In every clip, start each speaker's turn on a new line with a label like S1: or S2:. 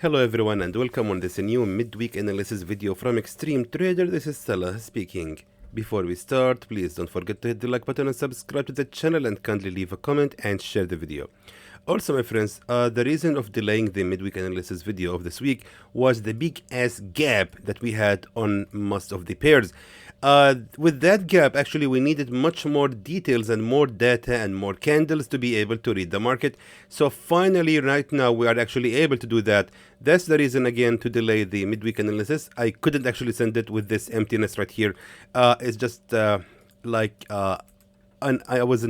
S1: Hello everyone and welcome on this new midweek analysis video from Xtreme Trader. This is Salah speaking. Before we start, please don't forget to hit the like button and subscribe to the channel and kindly leave a comment and share the video. Also my friends, the reason of delaying the midweek analysis video of this week was the big ass gap that we had on most of the pairs. With that gap, actually we needed much more details and more data and more candles to be able to read the market. So finally right now we are actually able to do that. That's the reason again to delay the midweek analysis. I couldn't actually send it with this emptiness right here. It's just and I was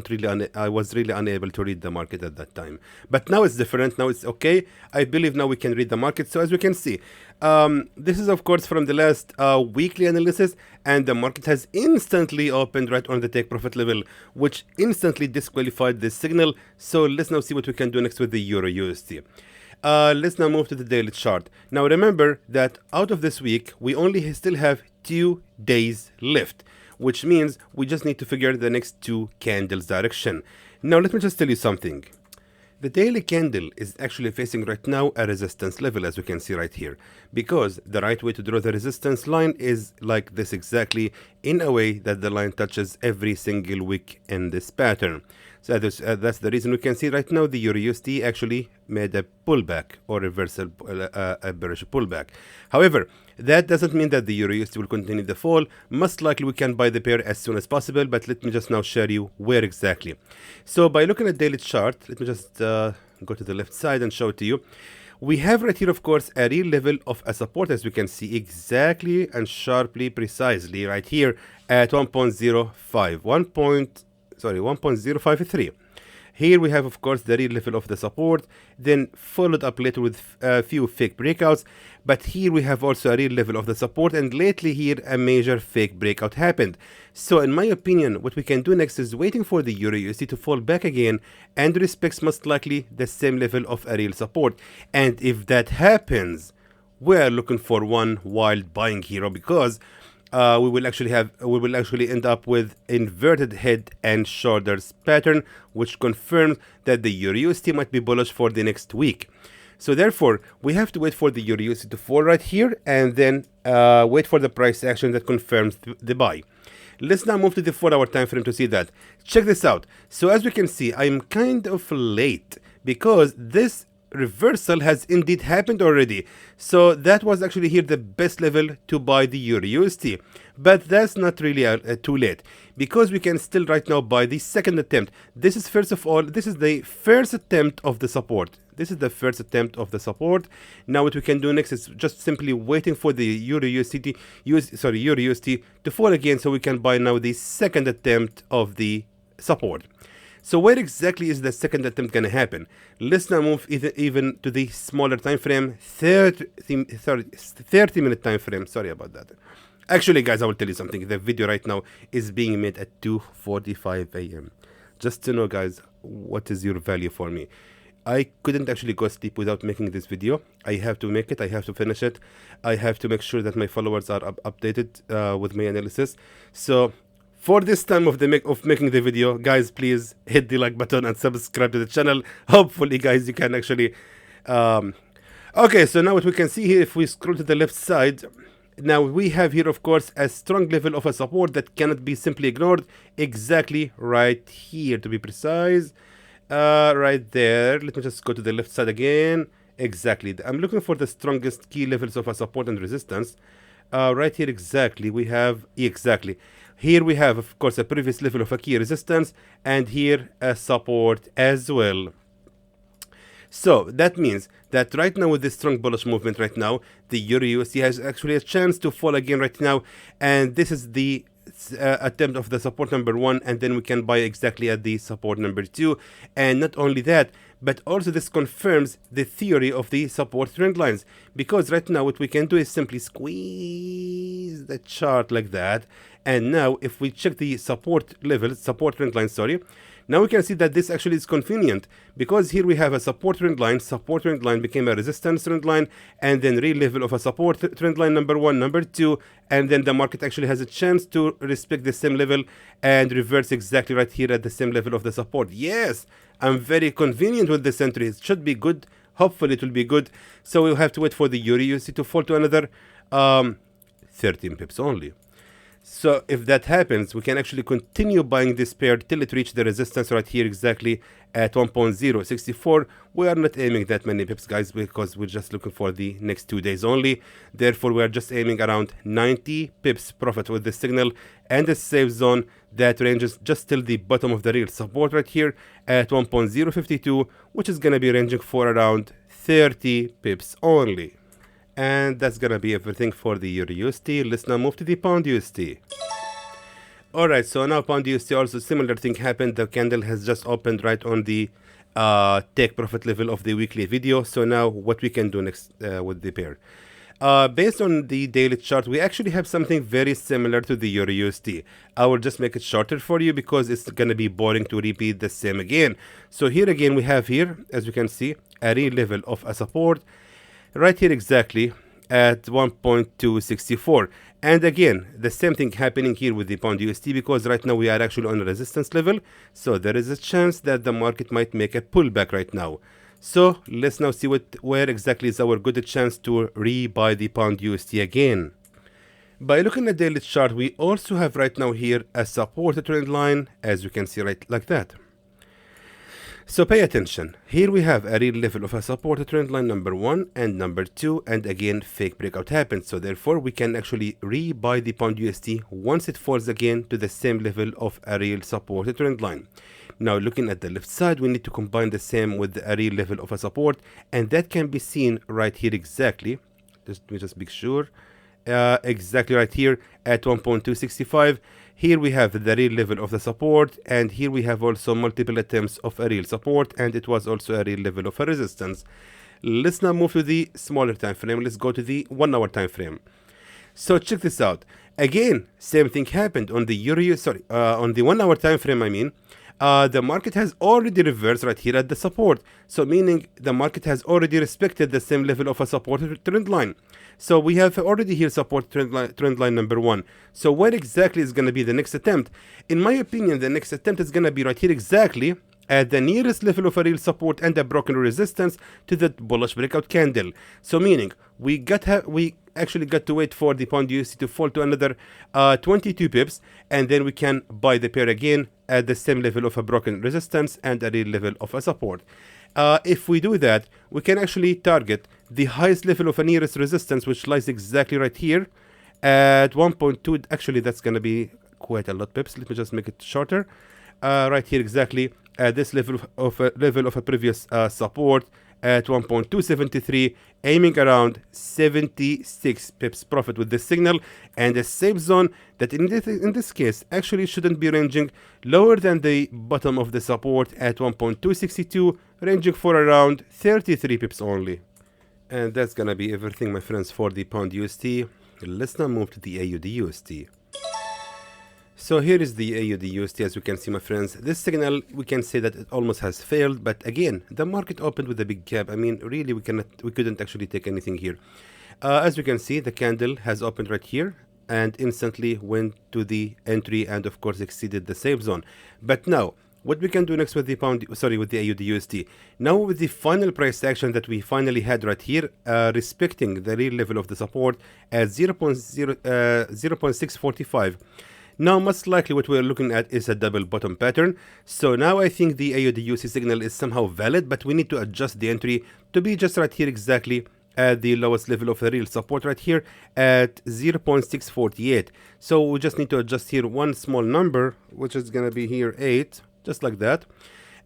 S1: really unable to read the market at that time. But now it's different. Now it's okay. I believe now we can read the market. So as we can see, this is of course from the last weekly analysis, and the market has instantly opened right on the take profit level, which instantly disqualified this signal. So let's now see what we can do next with the EURUSD. Let's now move to the daily chart. Now remember that out of this week, we only still have 2 days left, which means we just need to figure the next 2 candles direction. Now let me just tell you something. The daily candle is actually facing right now a resistance level, as you can see right here, because the right way to draw the resistance line is like this exactly, in a way that the line touches every single wick in this pattern. So that's the reason we can see right now the EURUSD actually made a pullback or reversal, a bearish pullback. However, that doesn't mean that the EURUSD will continue the fall. Most likely we can buy the pair as soon as possible, but let me just now share you where exactly. So by looking at daily chart, let me just go to the left side and show it to you. We have right here, of course, a real level of a support, as we can see exactly and sharply, precisely right here at 1.053. Here we have, of course, the real level of the support, then followed up later with a few fake breakouts. But here we have also a real level of the support, and lately here a major fake breakout happened. So in my opinion, what we can do next is waiting for the EURUSD to fall back again and respects most likely the same level of a real support. And if that happens, we're looking for one wild buying hero, because we will actually end up with inverted head and shoulders pattern, which confirms that the EURUSD might be bullish for the next week. So therefore, we have to wait for the EURUSD to fall right here and then wait for the price action that confirms the buy. Let's now move to the 4-hour time frame to see that. Check this out. So as we can see, I'm kind of late because this reversal has indeed happened already. So that was actually here the best level to buy the EURUSD. But that's not really too late, because we can still right now buy the second attempt. This is the first attempt of the support. This is the first attempt of the support. Now what we can do next is just simply waiting for the EURUSD to fall again, so we can buy now the second attempt of the support. So where exactly is the second attempt going to happen? Let's now move even to the smaller time frame, 30-minute time frame. Sorry about that. Actually, guys, I will tell you something. The video right now is being made at 2:45 a.m. Just to know, guys, what is your value for me. I couldn't actually go sleep without making this video. I have to make it. I have to finish it. I have to make sure that my followers are updated with my analysis. So for this time of making the video, guys, please hit the like button and subscribe to the channel. Hopefully, guys, you can actually okay, so now what we can see here, if we scroll to the left side, now we have here, of course, a strong level of a support that cannot be simply ignored. Exactly right here, to be precise, right there. Let me just go to the left side again. Exactly, I'm looking for the strongest key levels of a support and resistance. Right here, exactly, we have here we have, of course, a previous level of a key resistance, and here a support as well. So that means that right now, with this strong bullish movement right now, the EURUSD has actually a chance to fall again right now, and this is the attempt of the support number 1, and then we can buy exactly at the support number 2. And not only that, but also this confirms the theory of the support trend lines, because right now what we can do is simply squeeze the chart like that. And now if we check the support trend line, now we can see that this actually is convenient, because here we have a support trend line became a resistance trend line, and then real level of a support trend line number 1, number 2, and then the market actually has a chance to respect the same level and reverse exactly right here at the same level of the support. Yes, I'm very convenient with this entry. It should be good hopefully it will be good. So we'll have to wait for the EURUSD to fall to another 13 pips only. So if that happens, we can actually continue buying this pair till it reaches the resistance right here exactly at 1.064. We are not aiming that many pips, guys, because we're just looking for the next 2 days only. Therefore, we are just aiming around 90 pips profit with this signal and a safe zone that ranges just till the bottom of the real support right here at 1.052, which is going to be ranging for around 30 pips only. And that's gonna be everything for the EURUSD. Let's now move to the POUND-USD. Alright, so now POUND-USD also similar thing happened. The candle has just opened right on the take profit level of the weekly video. So now what we can do next with the pair. Based on the daily chart, we actually have something very similar to the EURUSD. I will just make it shorter for you because it's gonna be boring to repeat the same again. So here again we have here, as you can see, a real level of a support right here exactly at 1.264, and again the same thing happening here with the POUND-USD, because right now we are actually on a resistance level, so there is a chance that the market might make a pullback right now. So let's now see where exactly is our good chance to rebuy the POUND-USD again. By looking at the daily chart, we also have right now here a support trend line, as you can see right like that. So pay attention. Here we have a real level of a support trend line number 1 and number 2, and again fake breakout happens. So therefore we can actually rebuy the POUND-USD once it falls again to the same level of a real support trend line. Now looking at the left side, we need to combine the same with a real level of a support, and that can be seen right here exactly. Let me just make sure. Exactly right here at 1.265. Here we have the real level of the support, and here we have also multiple attempts of a real support, and it was also a real level of a resistance. Let's now move to the smaller time frame. Let's go to the 1 hour time frame. So check this out. Again, same thing happened on the on the 1 hour time frame. I mean, the market has already reversed right here at the support. So meaning the market has already respected the same level of a support trend line. So we have already here support trend line number 1. So where exactly is going to be the next attempt? In my opinion, the next attempt is going to be right here exactly at the nearest level of a real support and a broken resistance to the bullish breakout candle. So meaning we actually got to wait for the POUND-USD to fall to another 22 pips, and then we can buy the pair again at the same level of a broken resistance and a real level of a support. If we do that, we can actually target the highest level of a nearest resistance, which lies exactly right here at 1.2. Actually, that's going to be quite a lot pips. Let me just make it shorter. Right here exactly at this level of a previous support at 1.273, aiming around 76 pips profit with this signal, and a safe zone that in this case actually shouldn't be ranging lower than the bottom of the support at 1.262, ranging for around 33 pips only. And that's gonna be everything, my friends, for the POUND-USD. Let's now move to the AUDUSD. So here is the AUDUSD. As you can see, my friends, this signal, we can say that it almost has failed, but again the market opened with a big gap. I mean, really we couldn't actually take anything here. As you can see, the candle has opened right here and instantly went to the entry and of course exceeded the safe zone. But now what we can do next with the with the AUDUSD, now with the final price action that we finally had right here, respecting the real level of the support at 0.645. Now, most likely what we're looking at is a double bottom pattern. So now I think the AUDUSD signal is somehow valid, but we need to adjust the entry to be just right here exactly at the lowest level of the real support right here at 0.648. So we just need to adjust here one small number, which is going to be here 8, just like that.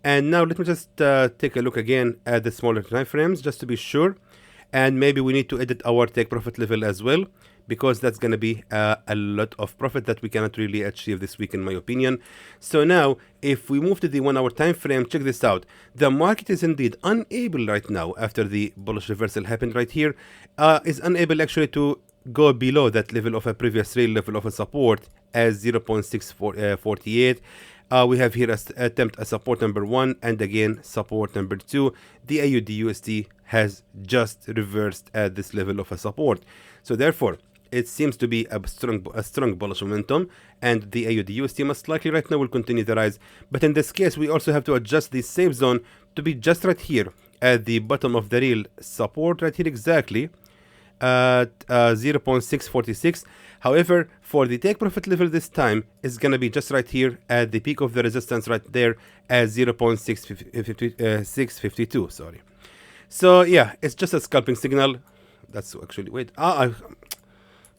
S1: And now let me just take a look again at the smaller time frames just to be sure. And maybe we need to edit our take profit level as well, because that's going to be a lot of profit that we cannot really achieve this week, in my opinion. So now if we move to the 1 hour time frame, check this out. The market is indeed unable right now, after the bullish reversal happened right here, is unable actually to go below that level of a previous real level of a support as 0.648. We have here attempt a support number 1 and again support number 2. The AUDUSD has just reversed at this level of a support. So therefore, it seems to be a strong bullish momentum, and the AUDUSD most likely right now will continue the rise. But in this case, we also have to adjust the safe zone to be just right here at the bottom of the real support right here exactly at 0.646. However, for the take profit level this time, it's gonna be just right here at the peak of the resistance right there at 0.652. Sorry. So yeah, it's just a scalping signal. That's actually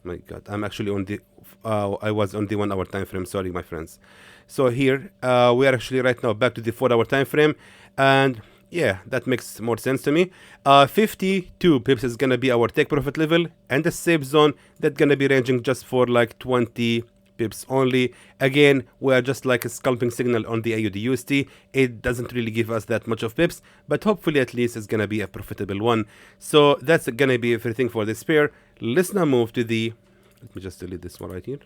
S1: my God, I'm actually on the I was on the 1 hour time frame. Sorry, my friends. So here we are actually right now back to the 4 hour time frame, and yeah, that makes more sense to me. 52 pips is gonna be our take profit level, and the safe zone that's gonna be ranging just for like 20 pips only. Again, we are just like a scalping signal on the AUDUSD. It doesn't really give us that much of pips, but hopefully at least it's gonna be a profitable one. So that's gonna be everything for this pair. Let's now move to the, let me just delete this one right here.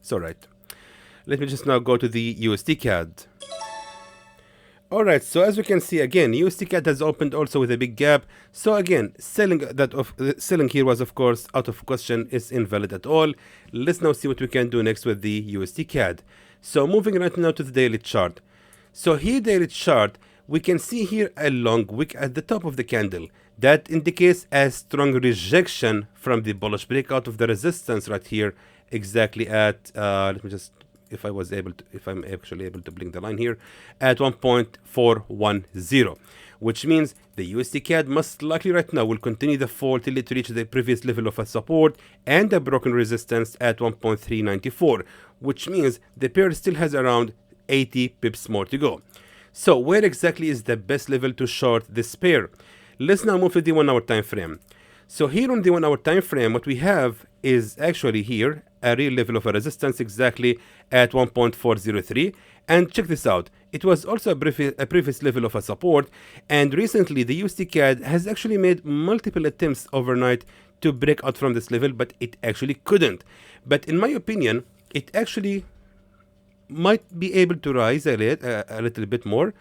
S1: So right, let me just now go to the USD CAD. Alright, so as we can see again, USD CAD has opened also with a big gap. So again, selling here was of course out of question, is invalid at all. Let's now see what we can do next with the USD CAD. So moving right now to the daily chart. So here daily chart, we can see here a long wick at the top of the candle. That indicates a strong rejection from the bullish breakout of the resistance right here exactly at let me just, if I'm actually able to blink the line here, at 1.410, which means the USD CAD most likely right now will continue the fall till it reaches the previous level of a support and a broken resistance at 1.394, which means the pair still has around 80 pips more to go. So where exactly is the best level to short this pair? Let's now move to the 1 hour time frame. So here on the 1 hour time frame, what we have is actually here a real level of a resistance exactly at 1.403. And check this out, it was also a previous level of a support, and recently the USD CAD has actually made multiple attempts overnight to break out from this level, but it actually couldn't. But in my opinion, it actually might be able to rise a little bit more.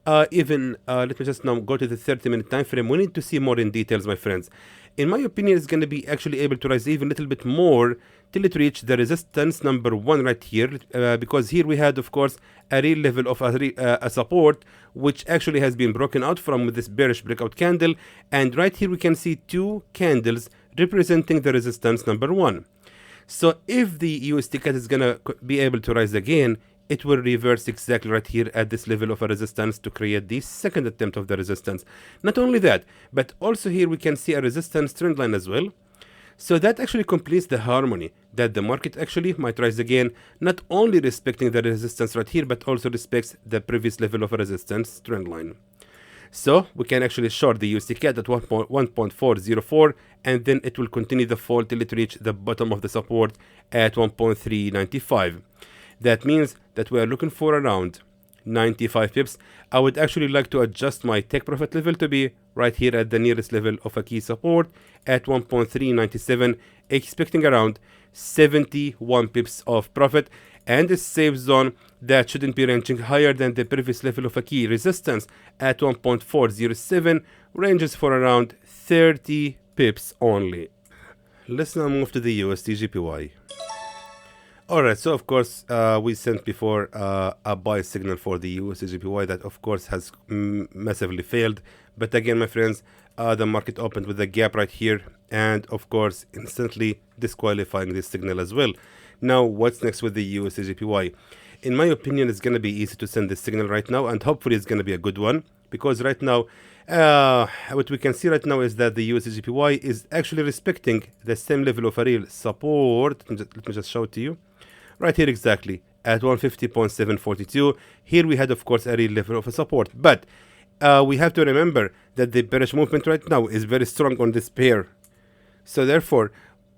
S1: Let me just now go to the 30-minute time frame. We need to see more in details, my friends. In my opinion, it's going to be actually able to rise even a little bit more till it reach the resistance number 1 right here, because here we had of course a real level of a support which actually has been broken out from this bearish breakout candle, and right here we can see 2 candles representing the resistance number 1. So if the USD CAD is gonna be able to rise again, it will reverse exactly right here at this level of a resistance to create the second attempt of the resistance. Not only that, but also here we can see a resistance trend line as well. So that actually completes the harmony that the market actually might rise again, not only respecting the resistance right here, but also respects the previous level of a resistance trend line. So we can actually short the USD CAD at 1.404, and then it will continue the fall till it reach the bottom of the support at 1.395. That means that we are looking for around 95 pips. I would actually like to adjust my take profit level to be right here at the nearest level of a key support at 1.397, expecting around 71 pips of profit, and a safe zone that shouldn't be ranging higher than the previous level of a key resistance at 1.407, ranges for around 30 pips only. Let's now move to the USDJPY. Alright, so of course we sent before a buy signal for the USDJPY that of course has massively failed. But again, my friends, the market opened with a gap right here, and of course instantly disqualifying this signal as well. Now what's next with the USDJPY? In my opinion, it's going to be easy to send this signal right now, and hopefully it's going to be a good one, because right now what we can see right now is that the USDJPY is actually respecting the same level of a real support. Let me just show it to you right here exactly at 150.742. Here we had of course a real level of a support, but we have to remember that the bearish movement right now is very strong on this pair. So therefore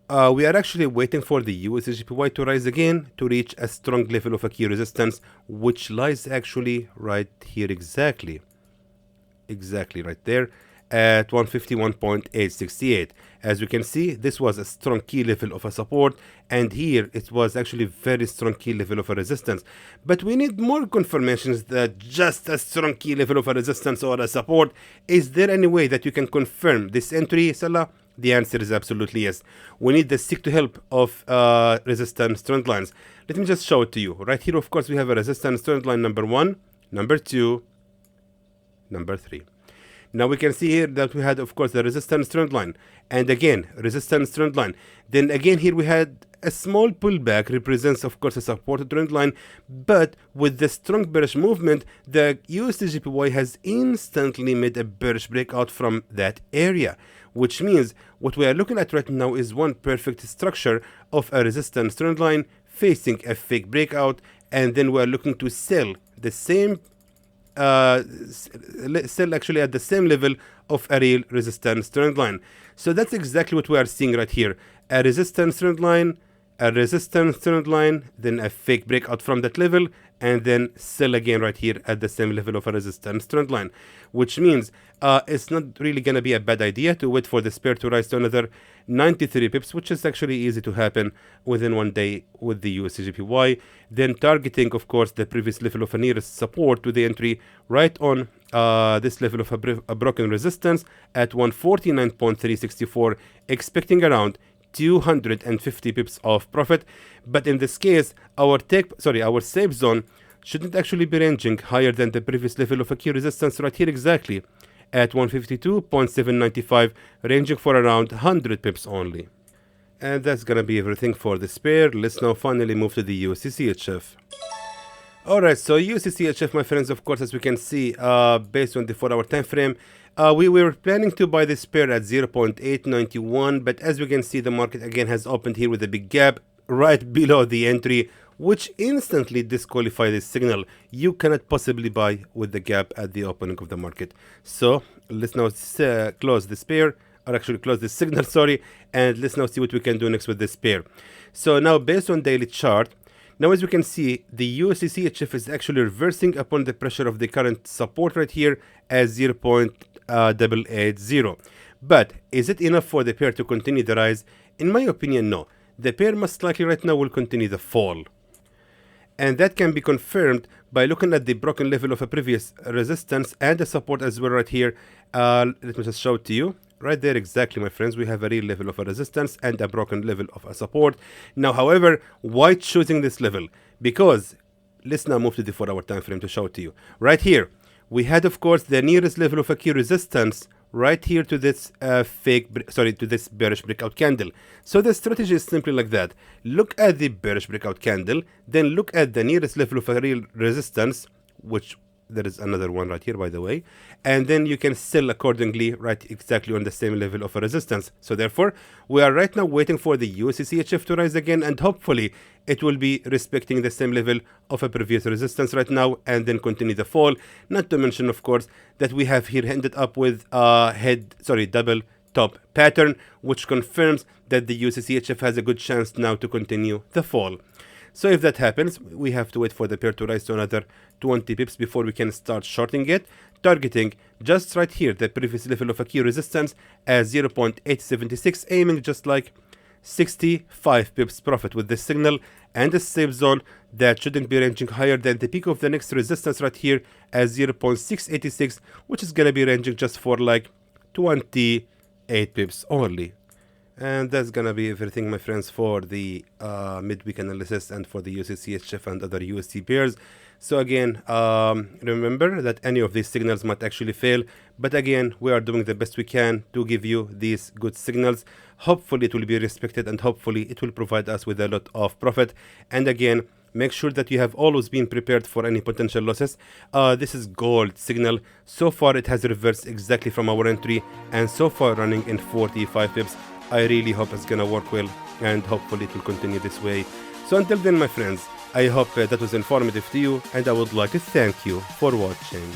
S1: we are actually waiting for the USDJPY to rise again to reach a strong level of a key resistance, which lies actually right here exactly right there at 151.868. As we can see, this was a strong key level of a support, and here it was actually very strong key level of a resistance. But we need more confirmations that just a strong key level of a resistance or a support. Is there any way that you can confirm this entry, Salah? The answer is absolutely yes. We need the stick to help of resistance trend lines. Let me just show it to you. Right here, of course, we have a resistance trend line number 1, number 2, number 3. Now we can see here that we had, of course, the resistance trend line, and again resistance trend line. Then again here we had a small pullback, represents of course a supported trend line, but with the strong bearish movement, the USD JPY has instantly made a bearish breakout from that area, which means what we are looking at right now is one perfect structure of a resistance trend line facing a fake breakout, and then we are looking to sell the same sell actually at the same level of a real resistance trend line. So that's exactly what we are seeing right here: a resistance trend line, a resistance trend line, then a fake breakout from that level, and then sell again right here at the same level of a resistance trend line, which means it's not really going to be a bad idea to wait for this pair to rise to another 93 pips, which is actually easy to happen within 1 day with the USDJPY, then targeting of course the previous level of a nearest support to the entry right on this level of a broken resistance at 149.364, expecting around 250 pips of profit. But in this case, our safe zone shouldn't actually be ranging higher than the previous level of a key resistance right here exactly at 152.795, ranging for around 100 pips only. And that's gonna be everything for this pair. Let's now finally move to the USD CHF. Alright, so USD CHF, my friends, of course, as we can see, based on the 4-hour time frame, we were planning to buy this pair at 0.891, but as we can see, the market again has opened here with a big gap right below the entry, which instantly disqualifies this signal. You cannot possibly buy with the gap at the opening of the market. So let's now close this pair, or actually close this signal, sorry, and let's now see what we can do next with this pair. So now, based on daily chart, now as we can see, the USD CHF is actually reversing upon the pressure of the current support right here as 0.880. But is it enough for the pair to continue the rise? In my opinion, no. The pair most likely right now will continue the fall. And that can be confirmed by looking at the broken level of a previous resistance and the support as well right here. Let me just show it to you. Right there, exactly, my friends, we have a real level of a resistance and a broken level of a support. Now, however, why choosing this level? Because let's now move to the 4-hour time frame to show it to you. Right here, we had, of course, the nearest level of a key resistance right here to this to this bearish breakout candle. So the strategy is simply like that: look at the bearish breakout candle, then look at the nearest level of a real resistance, which there is another one right here, by the way, and then you can sell accordingly right exactly on the same level of a resistance. So therefore, we are right now waiting for the USD CHF to rise again, and hopefully it will be respecting the same level of a previous resistance right now and then continue the fall. Not to mention, of course, that we have here ended up with a double top pattern, which confirms that the USD CHF has a good chance now to continue the fall. So if that happens, we have to wait for the pair to rise to another 20 pips before we can start shorting it, targeting just right here the previous level of a key resistance as 0.876, aiming just like 65 pips profit with this signal, and a safe zone that shouldn't be ranging higher than the peak of the next resistance right here as 0.686, which is gonna be ranging just for like 28 pips only. And that's gonna be everything, my friends, for the midweek analysis and for the USD CHF and other USD pairs. So again, remember that any of these signals might actually fail, but again, we are doing the best we can to give you these good signals. Hopefully it will be respected, and hopefully it will provide us with a lot of profit. And again, make sure that you have always been prepared for any potential losses. This is gold signal. So far it has reversed exactly from our entry, and so far running in 45 pips. I really hope it's gonna work well, and hopefully it will continue this way. So until then, my friends, I hope that was informative to you, and I would like to thank you for watching.